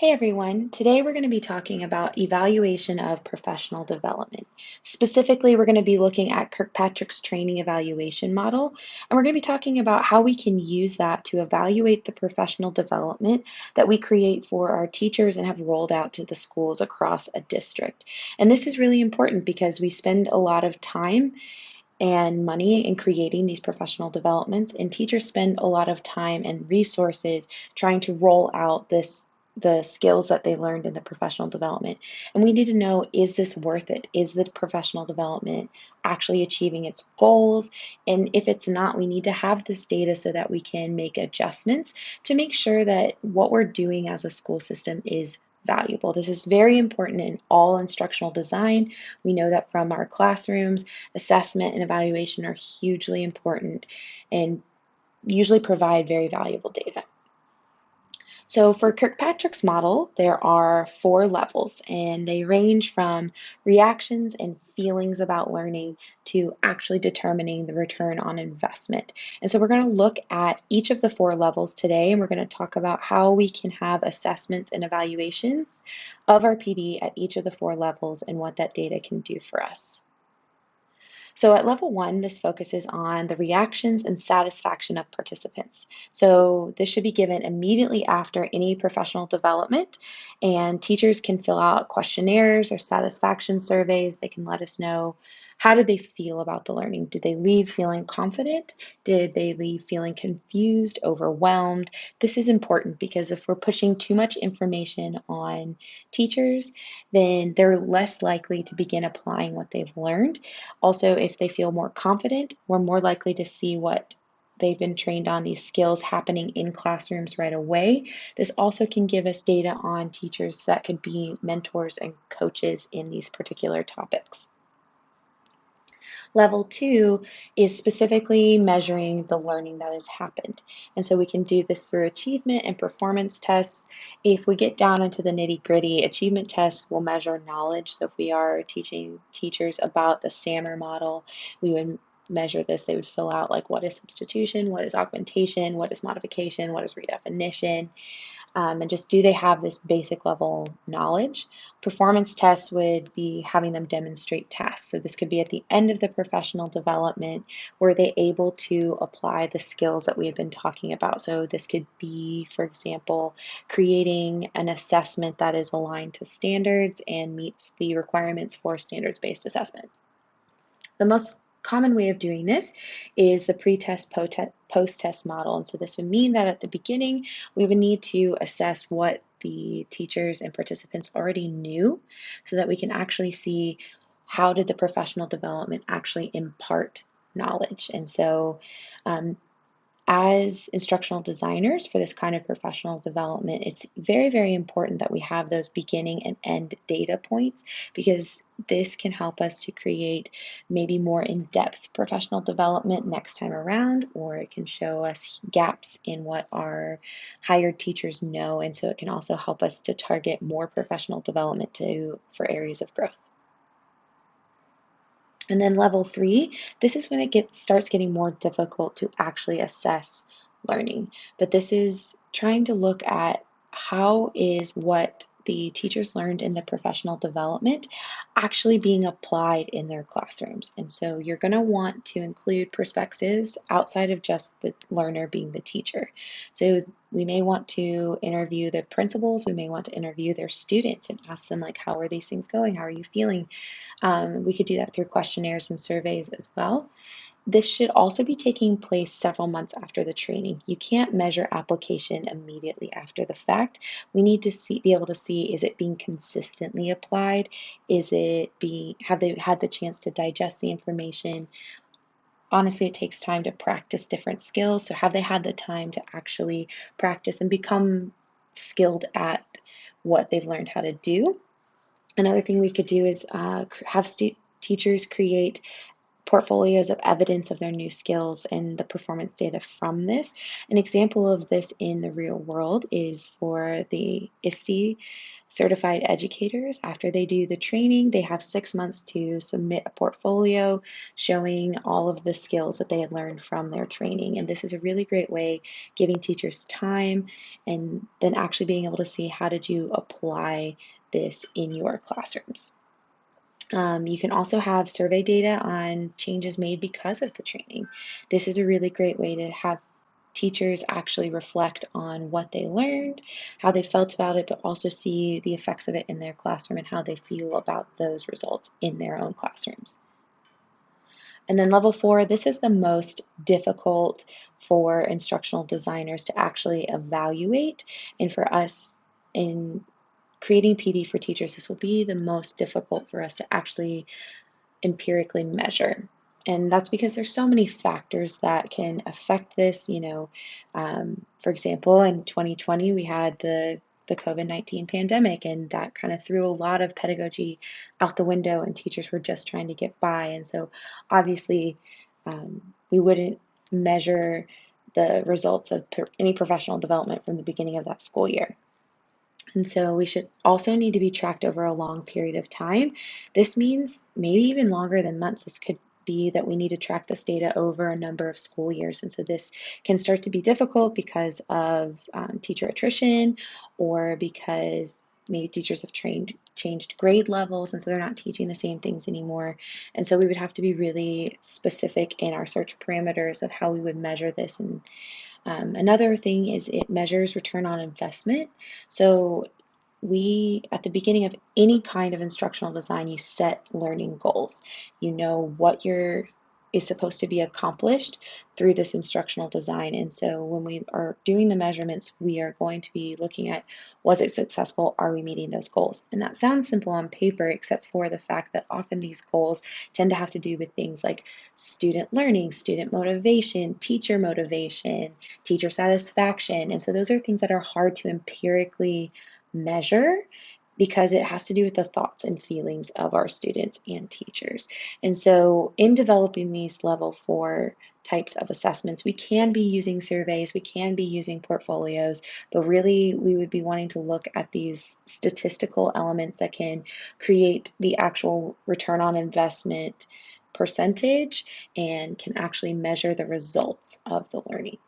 Hey everyone, today we're going to be talking about evaluation of professional development. Specifically, we're going to be looking at Kirkpatrick's training evaluation model, and we're going to be talking about how we can use that to evaluate the professional development that we create for our teachers and have rolled out to the schools across a district. And this is really important because we spend a lot of time and money in creating these professional developments, and teachers spend a lot of time and resources trying to roll out the skills that they learned in the professional development. And we need to know, is this worth it? Is the professional development actually achieving its goals? And if it's not, we need to have this data so that we can make adjustments to make sure that what we're doing as a school system is valuable. This is very important in all instructional design. We know that from our classrooms, assessment and evaluation are hugely important and usually provide very valuable data. So for Kirkpatrick's model, there are 4 levels, and they range from reactions and feelings about learning to actually determining the return on investment. And so we're going to look at each of the 4 levels today, and we're going to talk about how we can have assessments and evaluations of our PD at each of the 4 levels and what that data can do for us. So at level 1, this focuses on the reactions and satisfaction of participants. So this should be given immediately after any professional development, and teachers can fill out questionnaires or satisfaction surveys. They can let us know, how did they feel about the learning? Did they leave feeling confident? Did they leave feeling confused, overwhelmed? This is important because if we're pushing too much information on teachers, then they're less likely to begin applying what they've learned. Also, if they feel more confident, we're more likely to see what they've been trained on, these skills happening in classrooms right away. This also can give us data on teachers that could be mentors and coaches in these particular topics. Level 2 is specifically measuring the learning that has happened. And so we can do this through achievement and performance tests. If we get down into the nitty-gritty, achievement tests will measure knowledge. So if we are teaching teachers about the SAMR model, we would measure this. They would fill out like, what is substitution, what is augmentation, what is modification, what is redefinition, and just, do they have this basic level knowledge? Performance tests would be having them demonstrate tasks. So this could be at the end of the professional development. Were they able to apply the skills that we have been talking about? So this could be, for example, creating an assessment that is aligned to standards and meets the requirements for standards-based assessment. The most common way of doing this is the pre-test, post-test model. And so this would mean that at the beginning, we would need to assess what the teachers and participants already knew so that we can actually see, how did the professional development actually impart knowledge. And so as instructional designers for this kind of professional development, it's very, very important that we have those beginning and end data points, because this can help us to create maybe more in-depth professional development next time around, or it can show us gaps in what our hired teachers know, and so it can also help us to target more professional development for areas of growth. And then level 3, this is when it starts getting more difficult to actually assess learning. But this is trying to look at, how is what the teachers learned in the professional development actually being applied in their classrooms. And so you're going to want to include perspectives outside of just the learner being the teacher. So we may want to interview the principals, we may want to interview their students and ask them, like, how are these things going? How are you feeling? We could do that through questionnaires and surveys as well. This should also be taking place several months after the training. You can't measure application immediately after the fact. We need to be able to see, is it being consistently applied? Have they had the chance to digest the information? Honestly, it takes time to practice different skills. So have they had the time to actually practice and become skilled at what they've learned how to do? Another thing we could do is have teachers create portfolios of evidence of their new skills and the performance data from this. An example of this in the real world is for the ISTE certified educators. After they do the training, they have 6 months to submit a portfolio showing all of the skills that they had learned from their training. And this is a really great way giving teachers time and then actually being able to see how did you apply this in your classrooms. You can also have survey data on changes made because of the training. This is a really great way to have teachers actually reflect on what they learned, how they felt about it, but also see the effects of it in their classroom and how they feel about those results in their own classrooms. And then level 4, this is the most difficult for instructional designers to actually evaluate. And for us in creating PD for teachers, this will be the most difficult for us to actually empirically measure. And that's because there's so many factors that can affect this. For example, in 2020, we had the COVID-19 pandemic, and that kind of threw a lot of pedagogy out the window, and teachers were just trying to get by. And so obviously, we wouldn't measure the results of any professional development from the beginning of that school year. And so we should also need to be tracked over a long period of time. This means maybe even longer than months. This could be that we need to track this data over a number of school years. And so this can start to be difficult because of teacher attrition, or because maybe teachers have changed grade levels, and so they're not teaching the same things anymore. And so we would have to be really specific in our search parameters of how we would measure this. And another thing is it measures return on investment. So at the beginning of any kind of instructional design, you set learning goals. You know what is supposed to be accomplished through this instructional design. And so when we are doing the measurements, we are going to be looking at, was it successful? Are we meeting those goals? And that sounds simple on paper, except for the fact that often these goals tend to have to do with things like student learning, student motivation, teacher satisfaction. And so those are things that are hard to empirically measure, because it has to do with the thoughts and feelings of our students and teachers. And so in developing these level 4 types of assessments, we can be using surveys, we can be using portfolios, but really we would be wanting to look at these statistical elements that can create the actual return on investment percentage and can actually measure the results of the learning.